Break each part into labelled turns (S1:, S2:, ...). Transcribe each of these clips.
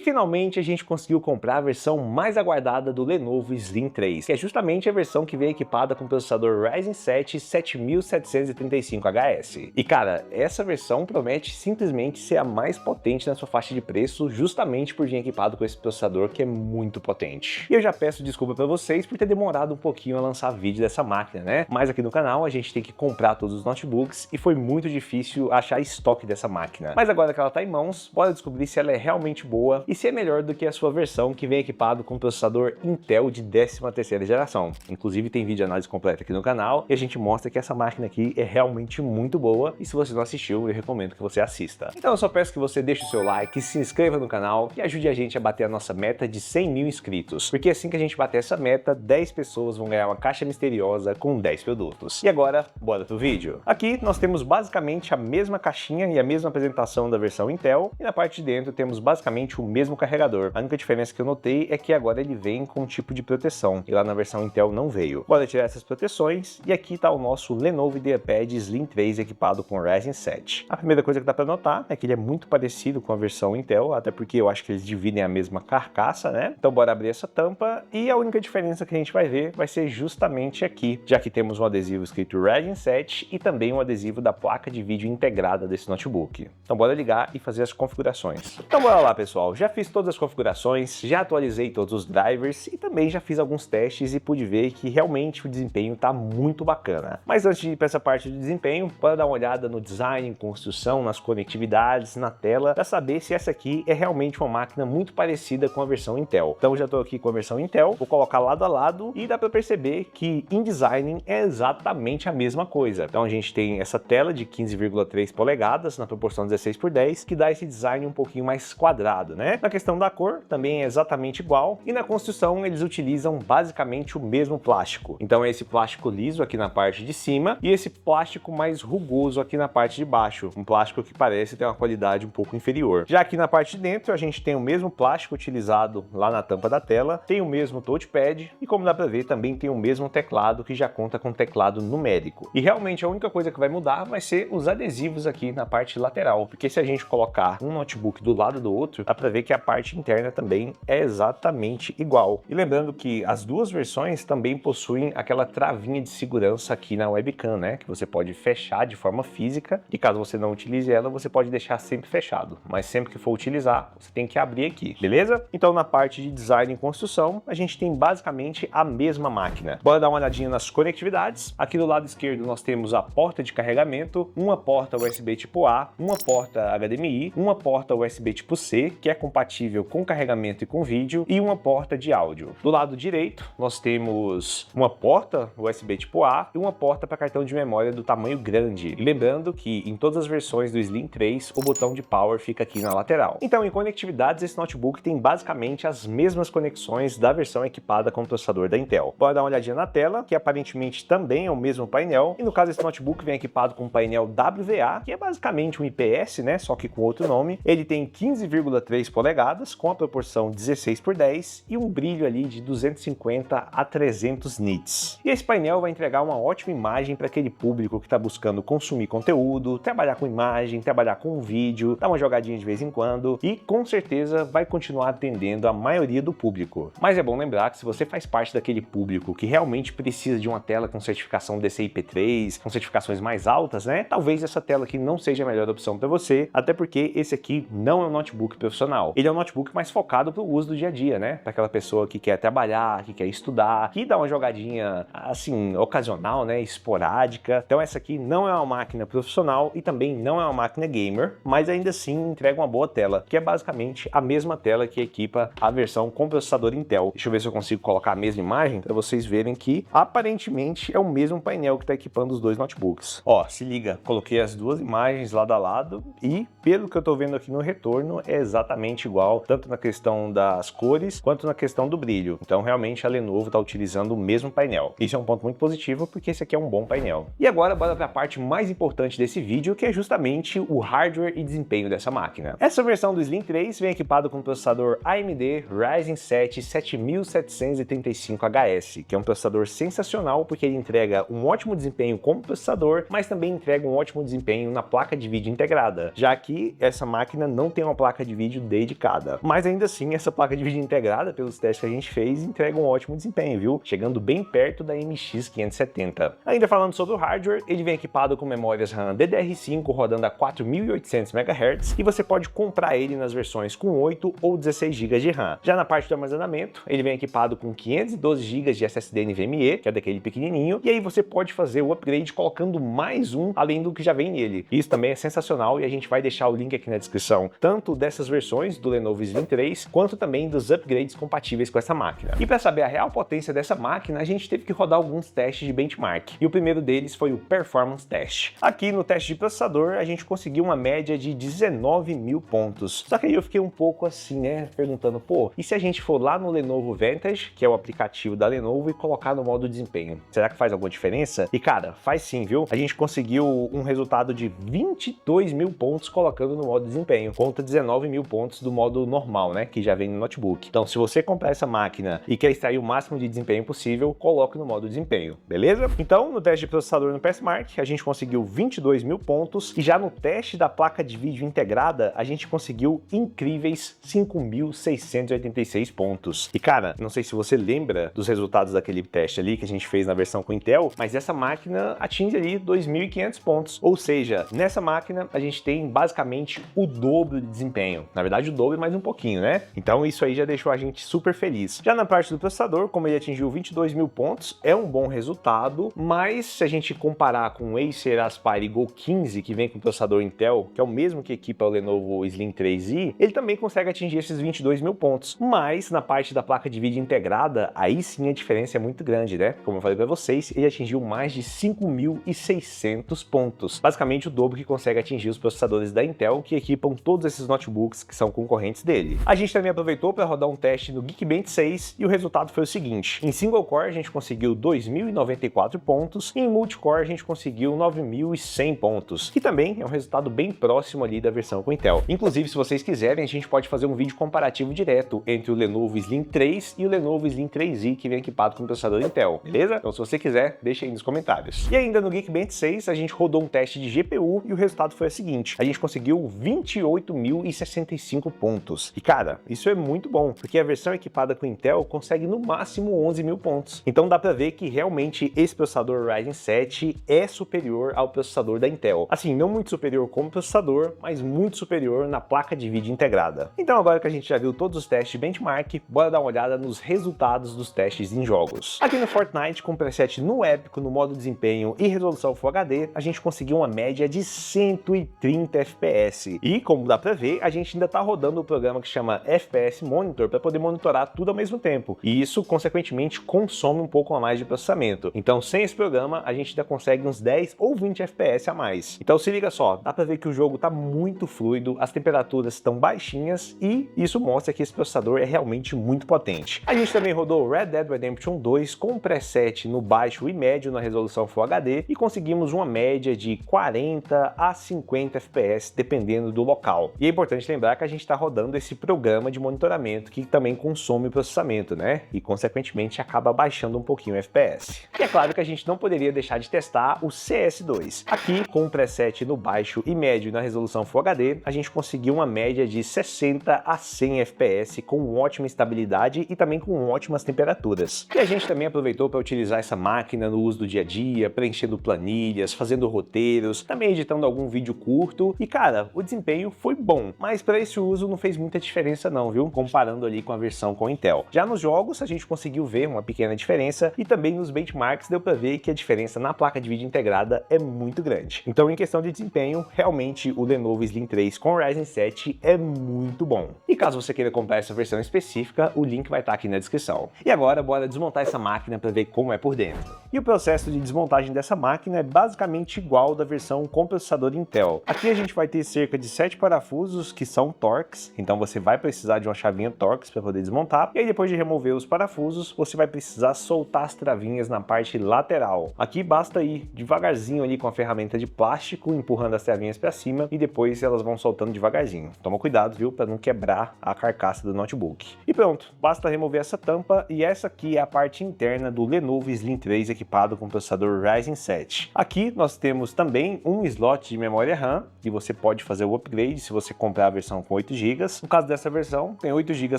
S1: finalmente a gente conseguiu comprar a versão mais aguardada do Lenovo Slim 3, que é justamente a versão que vem equipada com o processador Ryzen 7 7735HS. E cara, essa versão promete simplesmente ser a mais potente na sua faixa de preço, justamente por vir equipado com esse processador que é muito potente. E eu já peço desculpa para vocês por ter demorado um pouquinho a lançar vídeo dessa máquina, né? Mas aqui no canal a gente tem que comprar todos os notebooks e foi muito difícil achar estoque dessa máquina. Mas agora que ela tá em mãos, bora descobrir se ela é realmente boa e se é melhor do que a sua versão que vem equipado com processador Intel de 13ª geração. Inclusive tem vídeo de análise completa aqui no canal e a gente mostra que essa máquina aqui é realmente muito boa e se você não assistiu, eu recomendo que você assista. Então eu só peço que você deixe o seu like, se inscreva no canal e ajude a gente a bater a nossa meta de 100 mil inscritos, porque assim que a gente bater essa meta, 10 pessoas vão ganhar uma caixa misteriosa com 10 produtos. E agora, bora pro vídeo. Aqui nós temos basicamente a mesma caixinha e a mesma apresentação da versão Intel e na parte de dentro temos basicamente o mesmo carregador. A única diferença que eu notei é que agora ele vem com um tipo de proteção e lá na versão Intel não veio. Bora tirar essas proteções e aqui está o nosso Lenovo IdeaPad Slim 3 equipado com Ryzen 7. A primeira coisa que dá para notar é que ele é muito parecido com a versão Intel, até porque eu acho que eles dividem a mesma carcaça, né? Então bora abrir essa tampa e a única diferença que a gente vai ver vai ser justamente aqui, já que temos um adesivo escrito Ryzen 7 e também um adesivo da placa de vídeo integrada desse notebook. Então bora ligar e fazer as configurações. Então bora lá, pessoal, já fiz todas as configurações, já atualizei todos os drivers e também já fiz alguns testes e pude ver que realmente o desempenho tá muito bacana. Mas antes de ir para essa parte do desempenho, bora dar uma olhada no design, construção, nas conectividades, na tela, para saber se essa aqui é realmente uma máquina muito parecida com a versão Intel. Então já estou aqui com a versão Intel, vou colocar lado a lado e dá para perceber que em design é exatamente a mesma coisa. Então a gente tem essa tela de 15,3 polegadas na proporção 16:10, que dá esse design um pouquinho mais quadrado, né? Na questão da cor também é exatamente igual e na construção eles utilizam basicamente o mesmo plástico. Então é esse plástico liso aqui na parte de cima e esse plástico mais rugoso aqui na parte de baixo, um plástico que parece ter uma qualidade um pouco inferior. Já aqui na parte de dentro a gente tem o mesmo plástico utilizado lá na tampa da tela, tem o mesmo touchpad e como dá para ver também tem o mesmo teclado que já conta com teclado numérico. E realmente a única coisa que vai mudar vai ser os adesivos aqui na parte lateral, porque se a gente colocar um notebook do lado do outro, dá para ver que a parte interna também é exatamente igual. E lembrando que as duas versões também possuem aquela travinha de segurança aqui na webcam, né, que você pode fechar de forma física e caso você não utilize ela, você pode deixar sempre fechado, mas sempre que for utilizar, você tem que abrir aqui, beleza? Então na parte de design e construção, a gente tem basicamente a mesma máquina. Bora dar uma olhadinha nas conectividades. Aqui do lado esquerdo nós temos a porta de carregamento, uma porta USB tipo A, uma porta HDMI, uma porta USB tipo C, que é compatível com carregamento e com vídeo, e uma porta de áudio. Do lado direito, nós temos uma porta USB tipo A e uma porta para cartão de memória do tamanho grande. E lembrando que em todas as versões do Slim 3, o botão de power fica aqui na lateral. Então, em conectividades, esse notebook tem basicamente as mesmas conexões da versão equipada com o processador da Intel. Bora dar uma olhadinha na tela, que aparentemente também é o mesmo painel, e no caso esse notebook vem equipado com um painel WVA, que é basicamente um IPS, né, só que com outro nome. Ele tem 15,3 polegadas, com a proporção 16:10 e um brilho ali de 250 a 300 nits. E esse painel vai entregar uma ótima imagem para aquele público que está buscando consumir conteúdo, trabalhar com imagem, trabalhar com vídeo, dar uma jogadinha de vez em quando e com certeza vai continuar atendendo a maioria do público. Mas é bom lembrar que se você faz parte daquele público que realmente precisa de uma tela com certificação DCI-P3, com certificações mais altas, né? Talvez essa tela aqui não seja a melhor opção para você, até porque esse aqui não é um notebook profissional. Ele é um notebook mais focado para o uso do dia a dia, né? Para aquela pessoa que quer trabalhar, que quer estudar, que dá uma jogadinha assim ocasional, né? Esporádica. Então essa aqui não é uma máquina profissional e também não é uma máquina gamer, mas ainda assim entrega uma boa tela, que é basicamente a mesma tela que equipa a versão com processador Intel. Deixa eu ver se eu consigo colocar a mesma imagem para vocês verem que aparentemente é o mesmo painel que está equipando os dois notebooks. Ó, se liga, coloquei as duas imagens lado a lado e pelo que eu tô vendo aqui no retorno é exatamente igual, tanto na questão das cores quanto na questão do brilho. Então realmente a Lenovo está utilizando o mesmo painel. Isso é um ponto muito positivo porque esse aqui é um bom painel. E agora bora para a parte mais importante desse vídeo, que é justamente o hardware e desempenho dessa máquina. Essa versão do Slim 3 vem equipado com o processador AMD Ryzen 7 7735HS, que é um processador sensacional porque ele entrega um ótimo desempenho como processador, mas também entrega um ótimo desempenho na placa de vídeo integrada, já que essa máquina não tem uma placa de vídeo dedicada. Mas ainda assim, essa placa de vídeo integrada, pelos testes que a gente fez, entrega um ótimo desempenho, viu? Chegando bem perto da MX 570. Ainda falando sobre o hardware, ele vem equipado com memórias RAM DDR5 rodando a 4.800 MHz e você pode comprar ele nas versões com 8 ou 16 GB de RAM. Já na parte do armazenamento, ele vem equipado com 512 GB de SSD NVMe, que é daquele pequenininho, e aí você pode fazer o upgrade colocando mais um além do que já vem nele. Isso também é sensacional e a gente vai deixar o link aqui na descrição, tanto dessas versões do Lenovo Slim 3, quanto também dos upgrades compatíveis com essa máquina. E para saber a real potência dessa máquina, a gente teve que rodar alguns testes de benchmark, e o primeiro deles foi o Performance Test. Aqui no teste de processador, a gente conseguiu uma média de 19.000 pontos. Só que aí eu fiquei um pouco assim, né, perguntando, pô, e se a gente for lá no Lenovo Vantage, que é o aplicativo da Lenovo, e colocar no modo desempenho? Será que faz alguma diferença? E cara, faz sim, viu? A gente conseguiu um resultado de 22.000 pontos colocando no modo desempenho, contra 19.000 pontos do modo normal, né, que já vem no notebook. Então, se você comprar essa máquina e quer extrair o máximo de desempenho possível, coloque no modo desempenho, beleza? Então, no teste de processador no PSMark, a gente conseguiu 22.000 pontos, e já no teste da placa de vídeo integrada, a gente conseguiu incríveis 5.686 pontos. E cara, não sei se você lembra dos resultados daquele teste ali que a gente fez na versão com Intel, mas essa máquina atinge ali 2.500 pontos. Ou seja, nessa máquina a gente tem basicamente o dobro de desempenho. Na verdade, o dobro mais um pouquinho, né? Então isso aí já deixou a gente super feliz. Já na parte do processador, como ele atingiu 22.000 pontos, é um bom resultado, mas se a gente comparar com o Acer Aspire Go 15, que vem com o processador Intel, que é o mesmo que equipa o Lenovo Slim 3i, ele também consegue atingir esses 22.000 pontos. Mas na parte da placa de vídeo integrada, aí sim a diferença é muito grande, né? Como eu falei para vocês, ele atingiu mais de 5.600 pontos. Basicamente o dobro que consegue atingir os processadores da Intel, que equipam todos esses notebooks que são concorrentes dele. A gente também aproveitou para rodar um teste no Geekbench 6 e o resultado foi o seguinte: em single core a gente conseguiu 2.094 pontos e em multicore a gente conseguiu 9.100 pontos, que também é um resultado bem próximo ali da versão com Intel. Inclusive, se vocês quiserem, a gente pode fazer um vídeo comparativo direto entre o Lenovo Slim 3 e o Lenovo Slim 3i, que vem equipado com processador Intel, beleza? Então se você quiser, deixa aí nos comentários. E ainda no Geekbench 6, a gente rodou um teste de GPU e o resultado foi o seguinte: a gente conseguiu 28.065 pontos. E cara, isso é muito bom, porque a versão equipada com Intel consegue no máximo 11.000 pontos. Então dá pra ver que realmente esse processador Ryzen 7 é superior ao processador da Intel. Assim, não muito superior como processador, mas muito superior na placa de vídeo integrada. Então agora que a gente já viu todos os testes de benchmark, bora dar uma olhada nos resultados dos testes em jogos. Aqui no Fortnite, com preset no épico, no modo desempenho e resolução Full HD, a gente conseguiu uma média de 130 FPS. E como dá pra ver, a gente ainda tá rodando o programa que chama FPS Monitor para poder monitorar tudo ao mesmo tempo. E isso, consequentemente, consome um pouco a mais de processamento. Então, sem esse programa, a gente ainda consegue uns 10 ou 20 FPS a mais. Então se liga só, dá pra ver que o jogo tá muito fluido, as temperaturas estão baixinhas e isso mostra que esse processador é realmente muito potente. A gente também rodou Red Dead Redemption 2 com preset no baixo e médio na resolução Full HD e conseguimos uma média de 40 a 50 FPS dependendo do local. E é importante lembrar que a gente está rodando esse programa de monitoramento que também consome processamento, né? E consequentemente acaba baixando um pouquinho o FPS. E é claro que a gente não poderia deixar de testar o CS2. Aqui, com o preset no baixo e médio na resolução Full HD, a gente conseguiu uma média de 60 a 100 FPS com ótima estabilidade e também com ótimas temperaturas. E a gente também aproveitou para utilizar essa máquina no uso do dia a dia, preenchendo planilhas, fazendo roteiros, também editando algum vídeo curto. E cara, o desempenho foi bom, mas para esse uso não fez muita diferença não, viu? Comparando ali com a versão com Intel. Já nos jogos a gente conseguiu ver uma pequena diferença e também nos benchmarks deu para ver que a diferença na placa de vídeo integrada é muito grande. Então em questão de desempenho, realmente o Lenovo Slim 3 com Ryzen 7 é muito bom. E caso você queira comprar essa versão específica, o link vai estar aqui na descrição. E agora bora desmontar essa máquina para ver como é por dentro. E o processo de desmontagem dessa máquina é basicamente igual ao da versão com processador Intel. Aqui a gente vai ter cerca de 7 parafusos que são Torx, então você vai precisar de uma chavinha Torx para poder desmontar. E aí depois de remover os parafusos, você vai precisar soltar as travinhas na parte lateral. Aqui basta ir devagarzinho ali com a ferramenta de plástico, empurrando as travinhas para cima e depois elas vão soltando devagarzinho. Toma cuidado, viu, para não quebrar a carcaça do notebook. E pronto, basta remover essa tampa e essa aqui é a parte interna do Lenovo Slim 3 equipado com processador Ryzen 7. Aqui nós temos também um slot de memória RAM e você pode fazer o upgrade se você comprar a versão com 8 GB GB. No caso dessa versão, tem 8 GB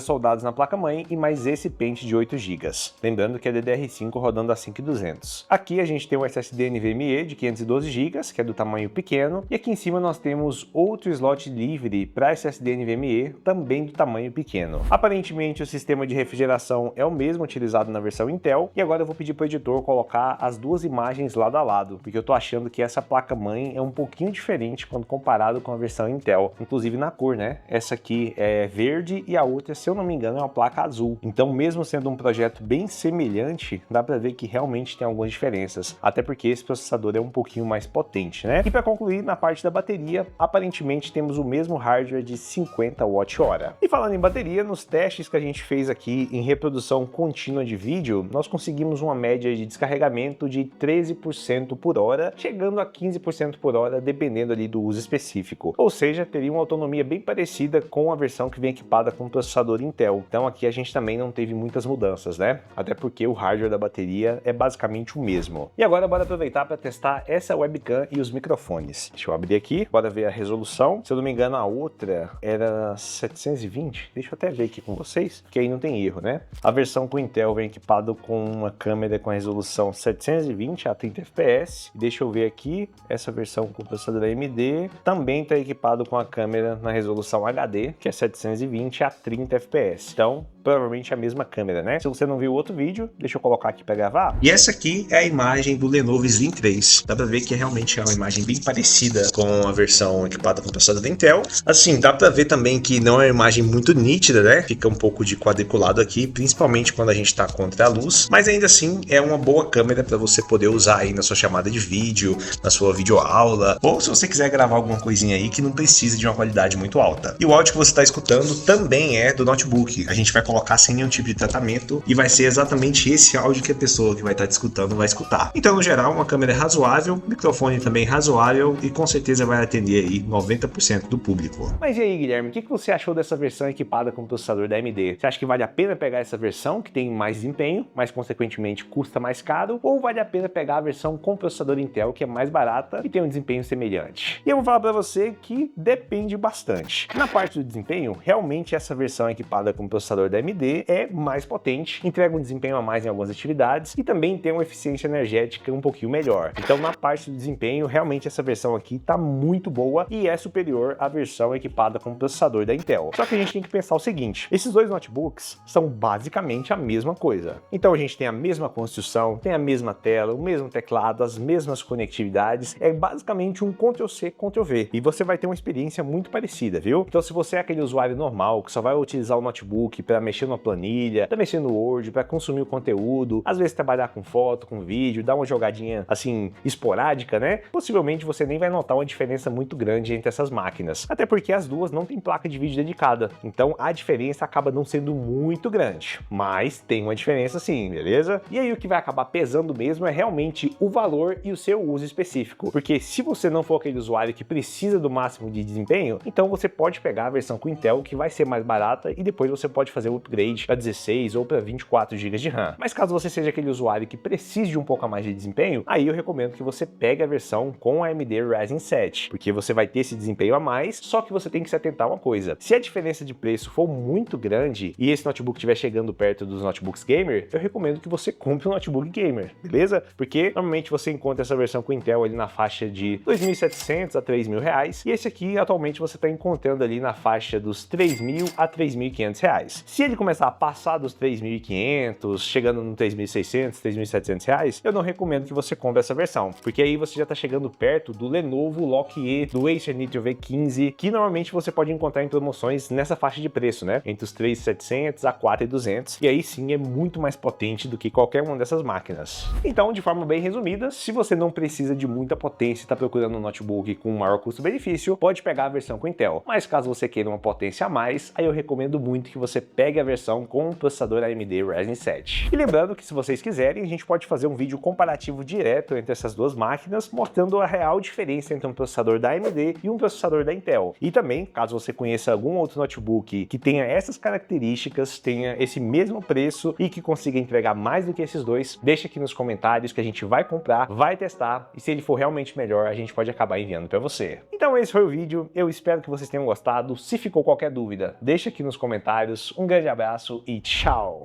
S1: soldados na placa-mãe e mais esse pente de 8 GB. Lembrando que é DDR5 rodando a 5200. Aqui a gente tem um SSD NVMe de 512 GB, que é do tamanho pequeno, e aqui em cima nós temos outro slot livre para SSD NVMe, também do tamanho pequeno. Aparentemente o sistema de refrigeração é o mesmo utilizado na versão Intel, e agora eu vou pedir para o editor colocar as duas imagens lado a lado, porque eu tô achando que essa placa-mãe é um pouquinho diferente quando comparado com a versão Intel, inclusive na cor, né? Essa aqui é verde e a outra, se eu não me engano, é uma placa azul. Então, mesmo sendo um projeto bem semelhante, dá para ver que realmente tem algumas diferenças, até porque esse processador é um pouquinho mais potente, né? E para concluir, na parte da bateria, aparentemente temos o mesmo hardware de 50 Wh. E falando em bateria, nos testes que a gente fez aqui em reprodução contínua de vídeo, nós conseguimos uma média de descarregamento de 13% por hora, chegando a 15% por hora, dependendo ali do uso específico. Ou seja, teria uma autonomia bem parecida com a versão que vem equipada com o processador Intel. Então aqui a gente também não teve muitas mudanças, né? Até porque o hardware da bateria é basicamente o mesmo. E agora bora aproveitar para testar essa webcam e os microfones. Deixa eu abrir aqui, bora ver a resolução. Se eu não me engano, a outra era 720. Deixa eu até ver aqui com vocês, que aí não tem erro, né? A versão com Intel vem equipado com uma câmera com a resolução 720 a 30 fps. Deixa eu ver aqui, essa versão com processador AMD também está equipado com a câmera na resolução HD, que é 720 a 30 fps. Então, provavelmente a mesma câmera, né? Se você não viu o outro vídeo, deixa eu colocar aqui para gravar.
S2: E essa aqui é a imagem do Lenovo Slim 3. Dá para ver que realmente é uma imagem bem parecida com a versão equipada com processador da Intel. Assim, dá para ver também que não é uma imagem muito nítida, né? Fica um pouco de quadriculado aqui, principalmente quando a gente está contra a luz. Mas ainda assim, é uma boa câmera para você poder usar aí na sua chamada de vídeo, na sua videoaula, ou se você quiser gravar alguma coisinha aí que não precisa de uma qualidade muito alta. E o áudio que você está escutando também é do notebook. A gente vai colocar sem nenhum tipo de tratamento e vai ser exatamente esse áudio que a pessoa que vai estar te escutando vai escutar. Então, no geral, uma câmera razoável, microfone também razoável e com certeza vai atender aí 90% do público.
S1: Mas e aí, Guilherme, o que você achou dessa versão equipada com o processador da AMD? Você acha que vale a pena pegar essa versão que tem mais desempenho, mas consequentemente custa mais caro, ou vale a pena pegar a versão com processador Intel, que é mais barata e tem um desempenho semelhante? E eu vou falar para você que depende bastante. Na parte do desempenho, realmente essa versão equipada com o processador da AMD é mais potente, entrega um desempenho a mais em algumas atividades e também tem uma eficiência energética um pouquinho melhor. Então, na parte do desempenho, realmente essa versão aqui tá muito boa e é superior à versão equipada com o processador da Intel. Só que a gente tem que pensar o seguinte, esses dois notebooks são basicamente a mesma coisa. Então a gente tem a mesma construção, tem a mesma tela, o mesmo teclado, as mesmas conectividades, é basicamente um Ctrl+C, Ctrl+V, e você vai ter uma experiência muito parecida, viu? Então se você é aquele usuário normal, que só vai utilizar o notebook para mexer numa planilha, para mexer no Word, para consumir o conteúdo, às vezes trabalhar com foto, com vídeo, dar uma jogadinha assim, esporádica, né? Possivelmente você nem vai notar uma diferença muito grande entre essas máquinas, até porque as duas não têm placa de vídeo dedicada, então a diferença acaba não sendo muito grande, mas tem uma diferença sim, beleza? E aí o que vai acabar pesando mesmo é realmente o valor e o seu uso específico, porque se você não for aquele usuário que precisa do máximo de desempenho, então você pode pegar a versão com Intel, que vai ser mais barata, e depois você pode fazer o upgrade para 16 ou para 24 GB de RAM. Mas caso você seja aquele usuário que precise de um pouco a mais de desempenho, aí eu recomendo que você pegue a versão com a AMD Ryzen 7, porque você vai ter esse desempenho a mais, só que você tem que se atentar a uma coisa. Se a diferença de preço for muito grande e esse notebook estiver chegando perto dos notebooks gamer, eu recomendo que você compre um notebook gamer, beleza? Porque normalmente você encontra essa versão com Intel ali na faixa de R$ 2.700 a R$ 3.000, e esse aqui atualmente você está encontrando ali na faixa dos R$ 3.000 a R$ 3.500. Se ele começar a passar dos R$ 3.500, chegando no R$ 3.600, R$ 3.700, eu não recomendo que você compre essa versão, porque aí você já está chegando perto do Lenovo Lock-E, do Acer Nitro V15, que normalmente você pode encontrar em promoções nessa faixa de preço, né? Entre os 3.700 a 4.200, e aí sim é muito mais potente do que qualquer uma dessas máquinas. Então, de forma bem resumida, se você não precisa de muita potência e está procurando um notebook com maior custo-benefício, pode pegar a versão com Intel. Mas caso você queira uma potência a mais, aí eu recomendo muito que você pegue a versão com o processador AMD Ryzen 7. E lembrando que se vocês quiserem, a gente pode fazer um vídeo comparativo direto entre essas duas máquinas, mostrando a real diferença entre um processador da AMD e um processador da Intel. E também, caso você conheça algum outro notebook que tenha essas características, tenha esse mesmo preço e que consiga entregar mais do que esses dois, deixa aqui nos comentários que a gente vai comprar, vai testar, e se ele for realmente melhor, a gente pode acabar enviando para você. Então esse foi o vídeo, eu espero que vocês tenham gostado. Se ficou qualquer dúvida, deixa aqui nos comentários. Um grande abraço e tchau!